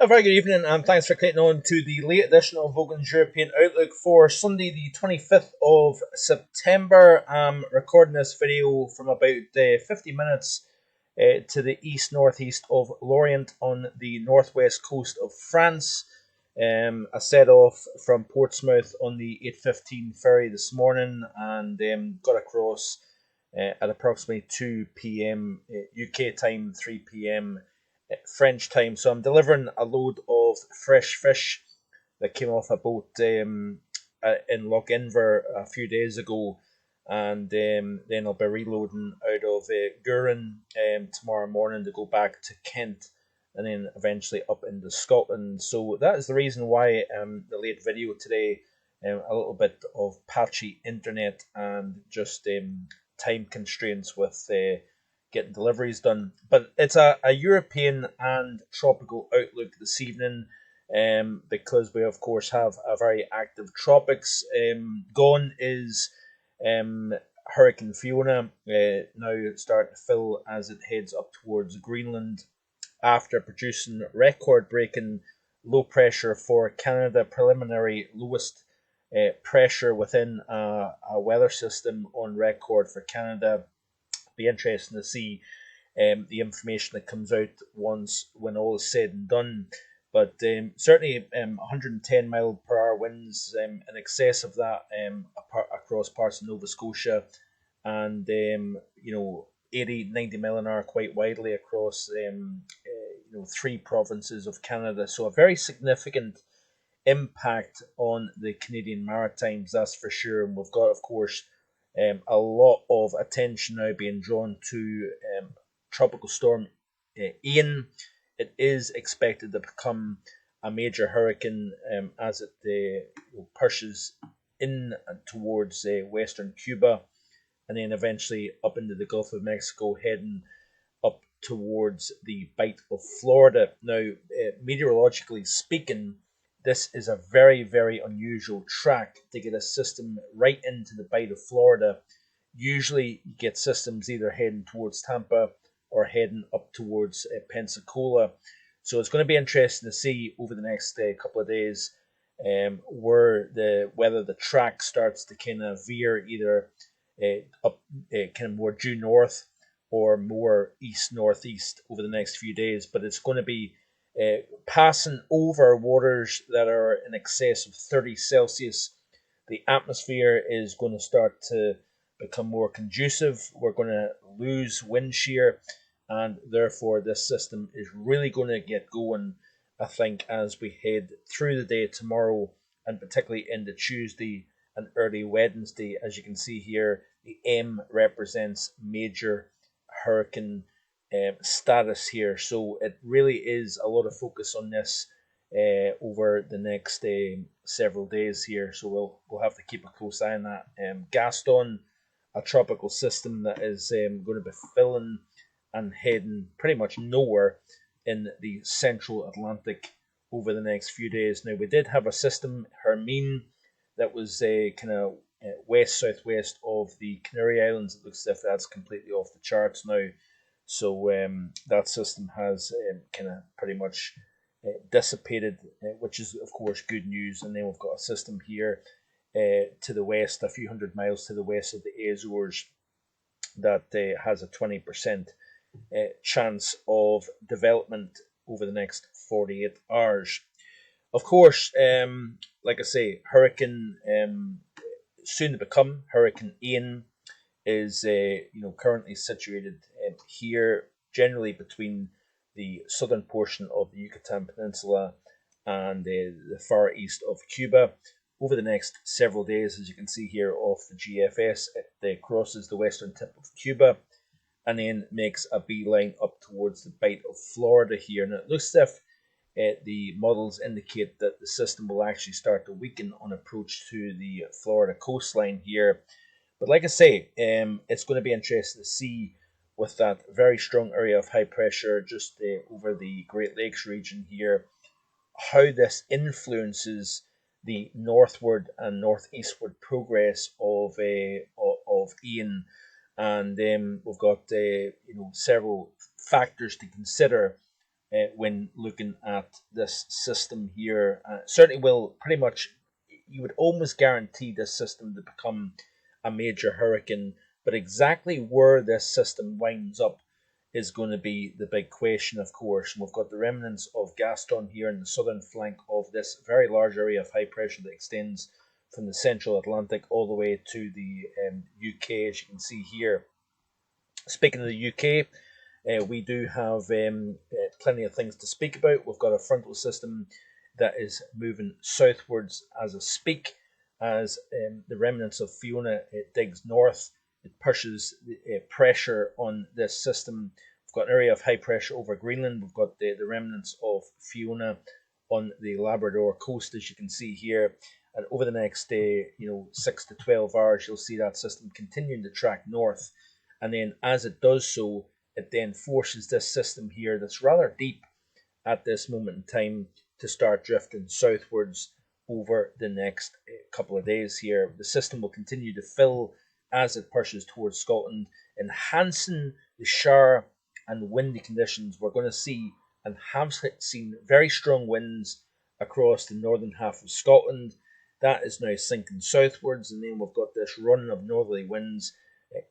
A very good evening, and thanks for clicking on to the late edition of Vogan's European Outlook for Sunday, the 25th of September. I'm recording this video from about 50 minutes to the east northeast of Lorient on the northwest coast of France. I set off from Portsmouth on the 8:15 ferry this morning and got across at approximately 2 p.m. UK time, 3 p.m. French time. So I'm delivering a load of fresh fish that came off a boat in Loch Inver a few days ago, and then I'll be reloading out of Gurin tomorrow morning to go back to Kent, and then eventually up into Scotland. So that is the reason why the late video today. A little bit of patchy internet and just time constraints with getting deliveries done. But it's a European and tropical outlook this evening, because we, of course, have a very active tropics. Gone is Hurricane Fiona, now starting to fill as it heads up towards Greenland after producing record-breaking low pressure for Canada, preliminary lowest pressure within a weather system on record for Canada. Be interesting to see the information that comes out when all is said and done. But certainly 110 mile per hour winds in excess of that across parts of Nova Scotia, and 80, 90 mile an hour quite widely across three provinces of Canada. So a very significant impact on the Canadian Maritimes, that's for sure. And we've got, of course, a lot of attention now being drawn to tropical storm Ian. It is expected to become a major hurricane as it pushes in towards western Cuba, and then eventually up into the Gulf of Mexico, heading up towards the Bight of Florida. Now, meteorologically speaking, this is a very, very unusual track to get a system right into the Bight of Florida. Usually, you get systems either heading towards Tampa or heading up towards Pensacola. So it's going to be interesting to see over the next couple of days whether the track starts to kind of veer either up kind of more due north or more east northeast over the next few days. But it's going to be passing over waters that are in excess of 30 Celsius. The atmosphere is going to start to become more conducive. We're going to lose wind shear, and therefore this system is really going to get going, I think, as we head through the day tomorrow, and particularly into Tuesday and early Wednesday. As you can see here, the M represents major hurricane status here. So it really is a lot of focus on this over the next several days here. So we'll have to keep a close eye on that. Gaston, a tropical system that is going to be filling and heading pretty much nowhere in the central Atlantic over the next few days. Now, we did have a system, Hermine, that was kind of west southwest of the Canary Islands. It looks as if that's completely off the charts now. So that system has kind of pretty much dissipated, which is, of course, good news. And then we've got a system here to the west, a few hundred miles to the west of the Azores, that has a 20% chance of development over the next 48 hours. Of course, like I say, Hurricane soon to become Hurricane Ian is currently situated here, generally between the southern portion of the Yucatan Peninsula and the far east of Cuba. Over the next several days, as you can see here off the GFS, it crosses the western tip of Cuba and then makes a beeline up towards the Bight of Florida here. And it looks as if the models indicate that the system will actually start to weaken on approach to the Florida coastline here. But like I say, it's going to be interesting to see with that very strong area of high pressure just over the Great Lakes region here, how this influences the northward and northeastward progress of Ian. And we've got several factors to consider when looking at this system here. Certainly will pretty much, you would almost guarantee this system to become a major hurricane, but exactly where this system winds up is going to be the big question, of course. And we've got the remnants of Gaston here in the southern flank of this very large area of high pressure that extends from the central Atlantic all the way to the UK, as you can see here. Speaking of the UK, we do have plenty of things to speak about. We've got a frontal system that is moving southwards as I speak, as the remnants of Fiona digs north. It pushes pressure on this system. We've got an area of high pressure over Greenland. We've got the remnants of Fiona on the Labrador coast, as you can see here. And over the next 6 to 12 hours, you'll see that system continuing to track north. And then as it does so, it then forces this system here that's rather deep at this moment in time to start drifting southwards over the next couple of days here. The system will continue to fill as it pushes towards Scotland, enhancing the shower and windy conditions. We're going to see and have seen very strong winds across the northern half of Scotland. That is now sinking southwards, and then we've got this run of northerly winds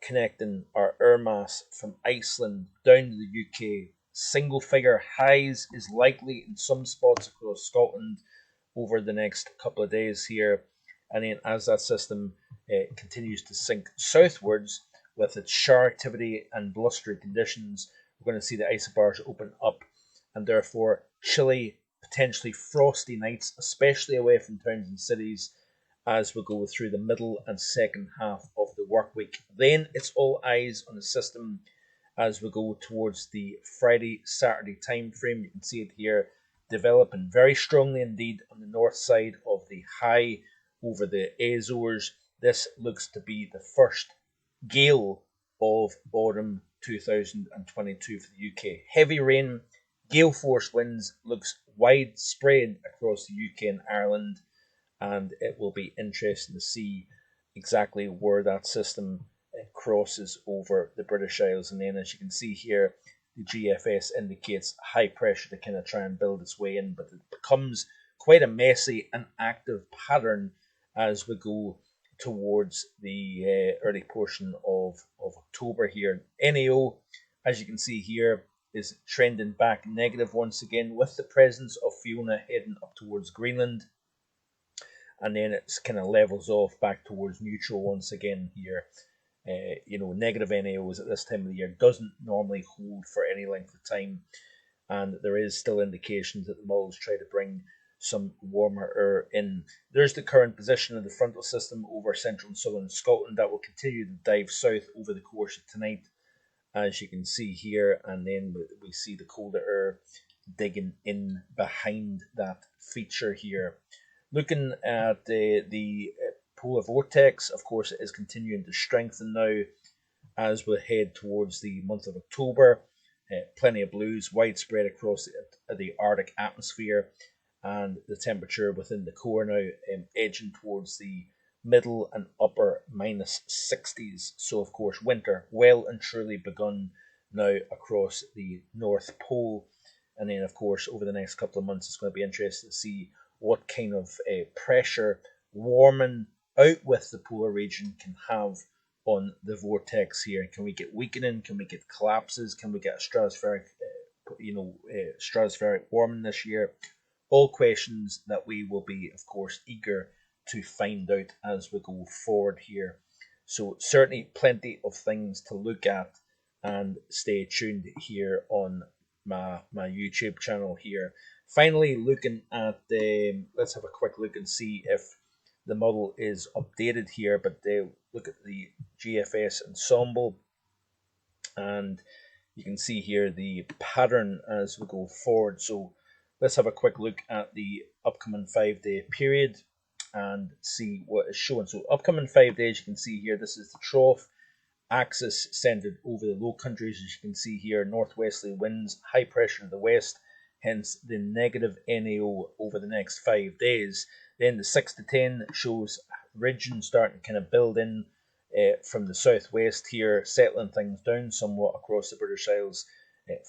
connecting our air mass from Iceland down to the UK. Single figure highs is likely in some spots across Scotland over the next couple of days here. And then as that system continues to sink southwards with its shower activity and blustery conditions, we're going to see the isobars open up, and therefore chilly, potentially frosty nights, especially away from towns and cities, as we go through the middle and second half of the work week. Then it's all eyes on the system as we go towards the Friday, Saturday time frame. You can see it here developing very strongly indeed on the north side of the high over the Azores. This looks to be the first gale of autumn 2022 for the UK. Heavy rain, gale force winds looks widespread across the UK and Ireland, and it will be interesting to see exactly where that system crosses over the British Isles. And then, as you can see here, the GFS indicates high pressure to kind of try and build its way in, but it becomes quite a messy and active pattern as we go towards the early portion of October here. NAO, as you can see here, is trending back negative once again with the presence of Fiona heading up towards Greenland. And then it's kind of levels off back towards neutral once again here. Negative NAOs at this time of the year doesn't normally hold for any length of time, and there is still indications that the models try to bring some warmer air in. There's the current position of the frontal system over central and southern Scotland that will continue to dive south over the course of tonight, as you can see here, and then we see the colder air digging in behind that feature here. Looking at the polar vortex, of course, it is continuing to strengthen now as we head towards the month of October. Plenty of blues widespread across the Arctic atmosphere, and the temperature within the core now edging towards the middle and upper minus 60s. So, of course, winter well and truly begun now across the North Pole. And then, of course, over the next couple of months, it's going to be interesting to see what kind of pressure warming out with the polar region can have on the vortex here. Can we get weakening? Can we get collapses? Can we get stratospheric, stratospheric warming this year? All questions that we will be, of course, eager to find out as we go forward here. So certainly plenty of things to look at, and stay tuned here on my YouTube channel here. Finally, looking at let's have a quick look and see if the model is updated here, but look at the GFS ensemble, and you can see here the pattern as we go forward. So let's have a quick look at the upcoming 5-day period and see what is showing. So upcoming 5 days, you can see here, this is the trough axis centered over the Low Countries. As you can see here, northwesterly winds, high pressure to the west, hence the negative NAO over the next 5 days. Then the 6 to 10 shows region starting to kind of build in from the southwest here, settling things down somewhat across the British Isles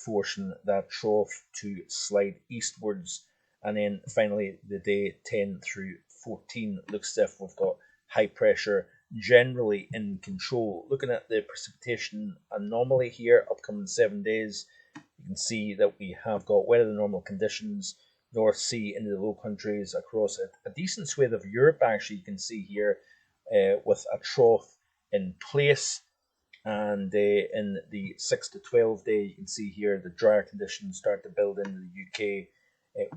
forcing that trough to slide eastwards. And then finally, the day 10 through 14 looks as if we've got high pressure generally in control. Looking at the precipitation anomaly here, upcoming 7 days, you can see that we have got wetter than normal conditions, North Sea into the Low Countries across a decent swathe of Europe. Actually, you can see here with a trough in place. And in the 6 to 12 day, you can see here the drier conditions start to build into the UK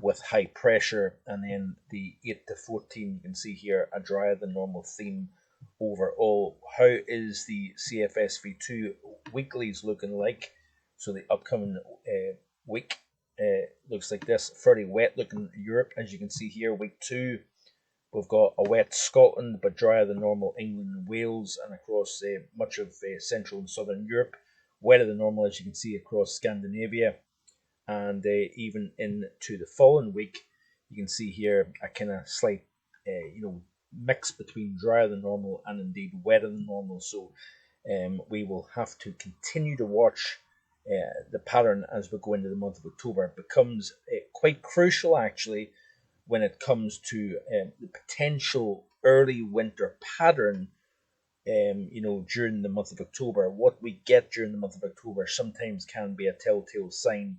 with high pressure. And then the 8 to 14, you can see here a drier than normal theme overall. How is the CFSV2 weeklies looking like? So the upcoming week looks like this. Fairly wet looking Europe, as you can see here. Week 2, we've got a wet Scotland, but drier than normal England and Wales, and across much of Central and Southern Europe. Wetter than normal, as you can see, across Scandinavia. And even into the following week, you can see here a kind of slight, mix between drier than normal and indeed wetter than normal. So we will have to continue to watch the pattern as we go into the month of October. It becomes quite crucial, actually, when it comes to the potential early winter pattern, during the month of October. What we get during the month of October sometimes can be a telltale sign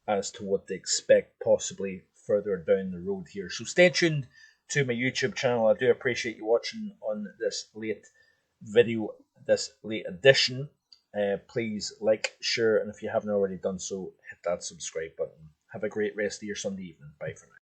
as to what to expect possibly further down the road here. So stay tuned to my YouTube channel. I do appreciate you watching on this late video, this late edition. Please like, share, and if you haven't already done so, hit that subscribe button. Have a great rest of your Sunday evening. Bye for now.